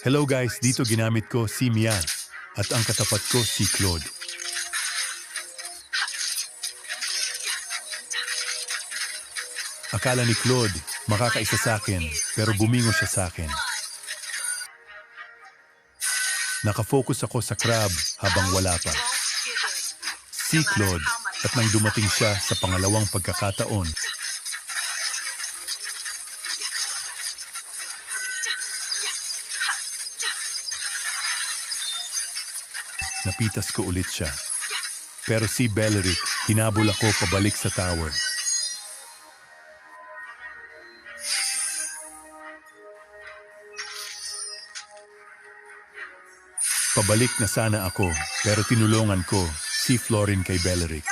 Hello guys, dito ginamit ko si Mia at ang katapat ko si Claude. Akala ni Claude makakaisa sa akin pero bumingo siya sa akin. Nakafocus ako sa crab habang wala pa. Si Claude at nang dumating siya sa pangalawang pagkakataon, napitas ko ulit siya. Pero si Belleric, hinabol ako pabalik sa tower. Pabalik na sana ako, pero tinulungan ko si Florin kay Belleric.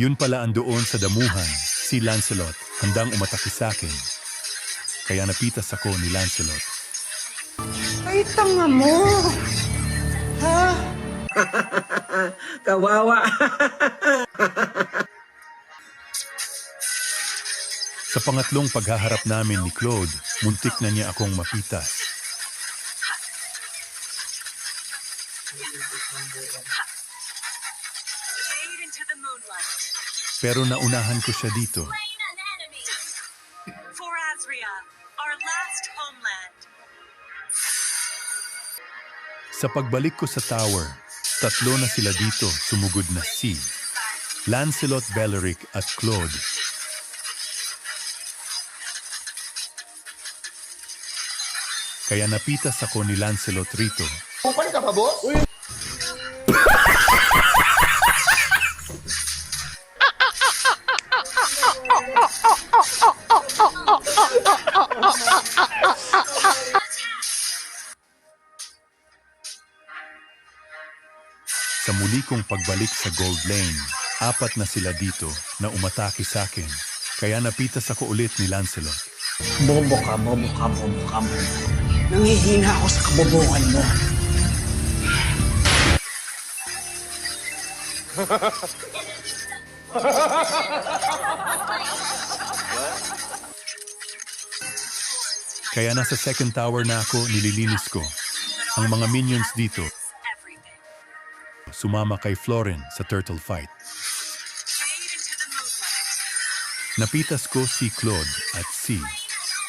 Yun pala andoon sa damuhan, si Lancelot, handang umatake sa akin. Kaya napitas ako ni Lancelot. Ay, tanga mo! Ha? Kawawa. Sa pangatlong paghaharap namin ni Claude, muntik na niya akong mapitas. Pero naunahan ko siya dito. Sa pagbalik ko sa tower, tatlo na sila dito, sumugod na si Lancelot, Belleric at Claude. Kaya napitas ako ni Lancelot rito. Kupal ka pa, boss? Uy! Sa muli kong pagbalik sa Gold Lane, apat na sila dito na umatake sa akin. Kaya napitas ako ulit ni Lancelot. Bobo ka. Nangihina ako sa kabobohan mo. Kaya nasa second tower na ako, nililinis ko ang mga minions dito. Sumama kay Florin sa turtle fight. Napitas ko si Claude at si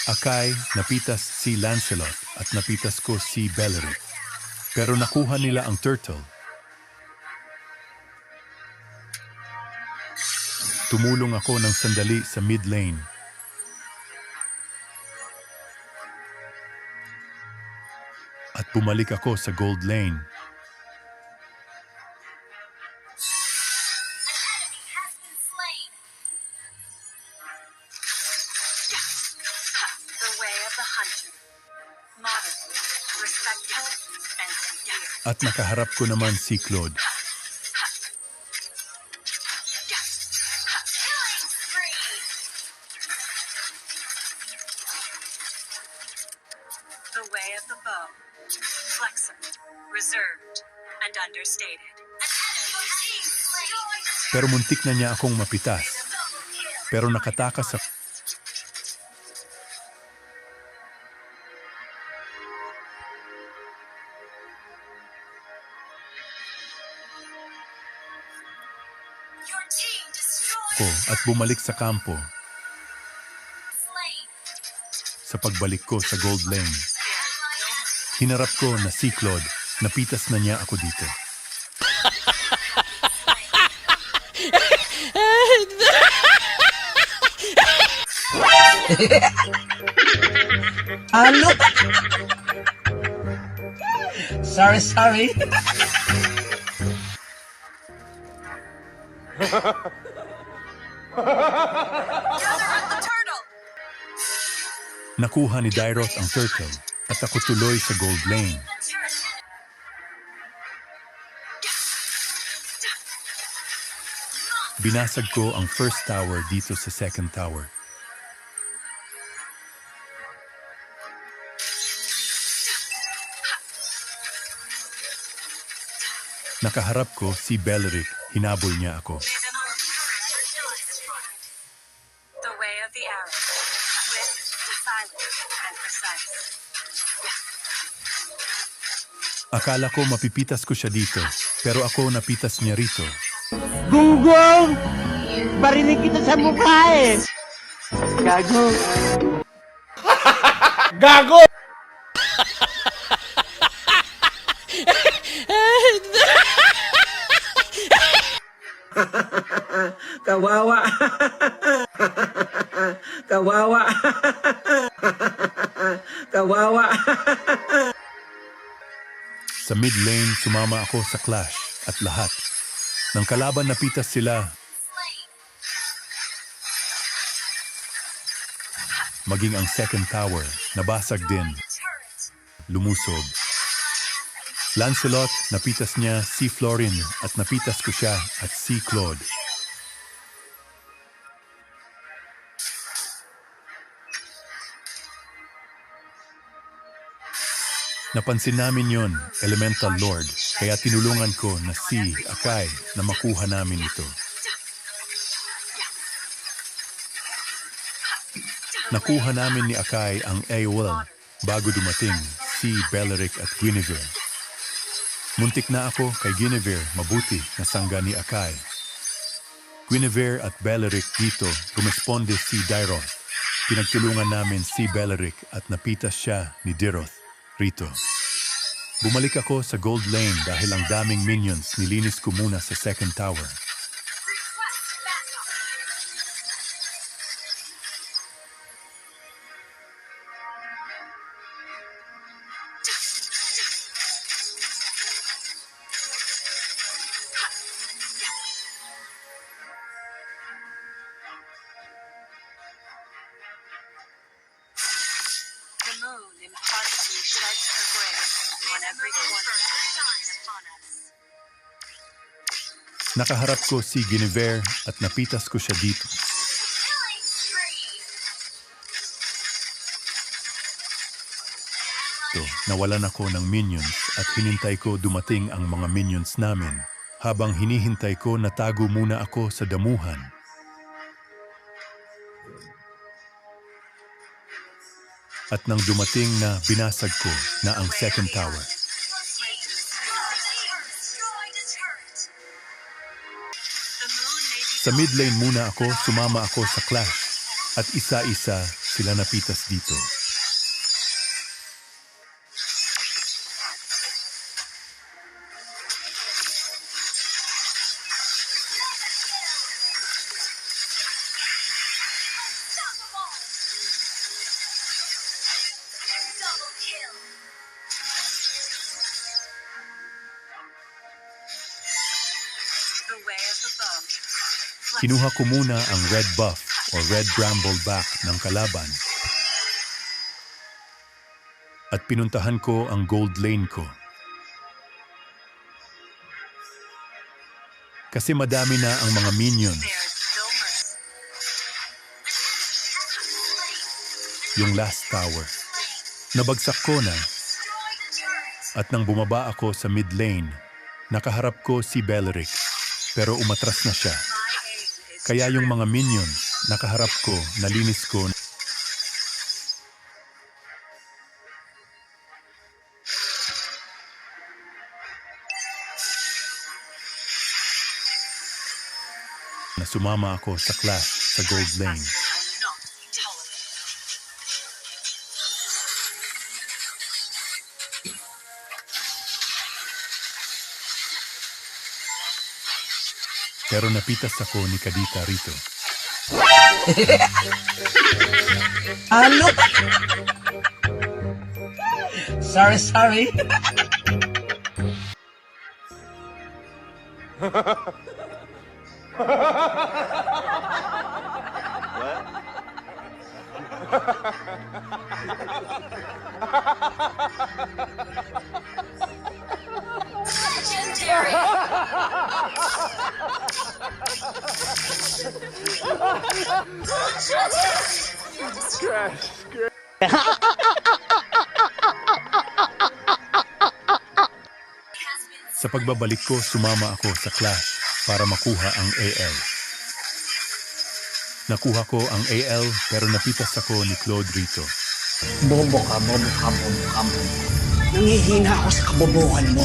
Akay, napitas si Lancelot at napitas ko si Belleric. Pero nakuha nila ang turtle. Tumulong ako ng sandali sa mid lane. At bumalik ako sa gold lane. At nakaharap ko naman si Claude. The way of the bow, flexible, reserved, and understated. Pero muntik na niya akong mapitas. Pero nakatakas ako. At bumalik sa kampo. Sa pagbalik ko sa gold lane, hinarap ko na si Claude, napitas na niya ako dito. Ano? Sorry. Nakuha ni Dairoth ang turtle at ako tuloy sa gold lane. Binasag ko ang first tower dito sa second tower. Nakaharap ko si Belleric, hinabol niya ako. The way of the arrow, swift, silent, and precise. Akala ko mapipitas ko siya dito, pero ako napitas niya rito. Gunggong! Barinig kita sa mukha eh! Gago! Gago! Kawawa! Kawawa! Kawawa! Sa mid lane, sumama ako sa clash at lahat. Nang kalaban napitas sila, maging ang second tower, nabasag din, lumusog. Lancelot, napitas niya si Florin at napitas ko siya at si Claude. Napansin namin yon, Elemental Lord, kaya tinulungan ko na si Akai na makuha namin ito. Nakuha namin ni Akai ang AOL bago dumating si Beleric at Guinevere. Muntik na ako kay Guinevere, mabuti na sangga ni Akai. Guinevere at Beleric dito, rumesponde si Dyroth. Pinagtulungan namin si Beleric at napitas siya ni Diroth rito. Bumalik ako sa Gold Lane dahil ang daming minions nilinis ko muna sa second tower. The moon impartially sheds her glare on every corner upon us. Nakaharap ko si Guinevere at napitas ko siya dito. Killing spree! Nawalan ako ng minions at hinintay ko dumating ang mga minions namin. Habang hinihintay ko, natago muna ako sa damuhan. At nang dumating na, binasag ko na ang second tower. Sa mid lane muna ako, sumama ako sa clash. At isa-isa sila napitas dito. Double kill! The way of the bomb. Kinuha ko muna ang red buff o red bramble back ng kalaban. At pinuntahan ko ang gold lane ko. Kasi madami na ang mga minions. There's no mercy. Yung last tower. Nabagsak ko na Destroy the turret. at nang bumaba ako sa mid lane, nakaharap ko si Beleric. Pero umatras na siya. My aim is Kaya yung mga minions, nakaharap ko, nalinis ko. Na sumama ako sa clash sa gold lane. not tolerated. Pero napitas ako ni Kadita rito. Ano? Sorry. Legendary! Sa pagbabalik ko, sumama ako sa clash para makuha ang AL. Nakuha ko ang AL pero napitas ako ni Claude rito. Bobo ka. Nangihina ako sa kabobohan mo.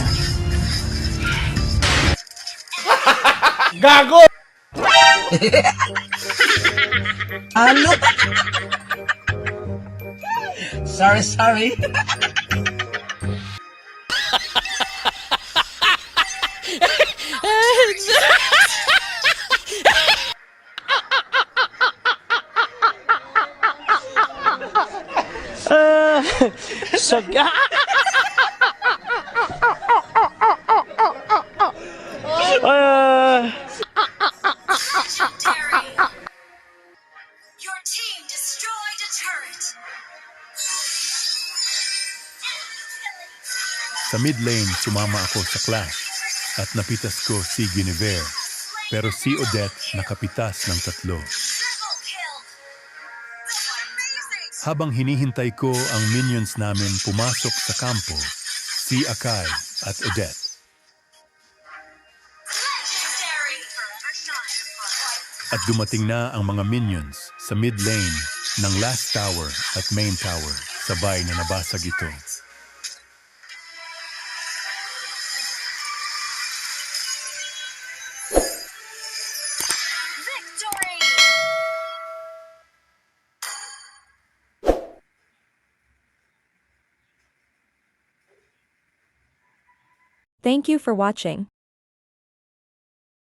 Gago! Ano? Sorry. Saga. Legendary. Your team destroyed a turret. Sa mid lane, sumama ako sa clash at napitas ko si Guinevere. Pero si Odette nakapitas ng 3. Triple kill. Amazing. Habang hinihintay ko ang minions namin pumasok sa kampo, si Akai at Odette. Legendary. Forever shine. At dumating na ang mga minions sa mid lane ng last tower at main tower. Sabay na nabasag ito. Victory. Thank you for watching.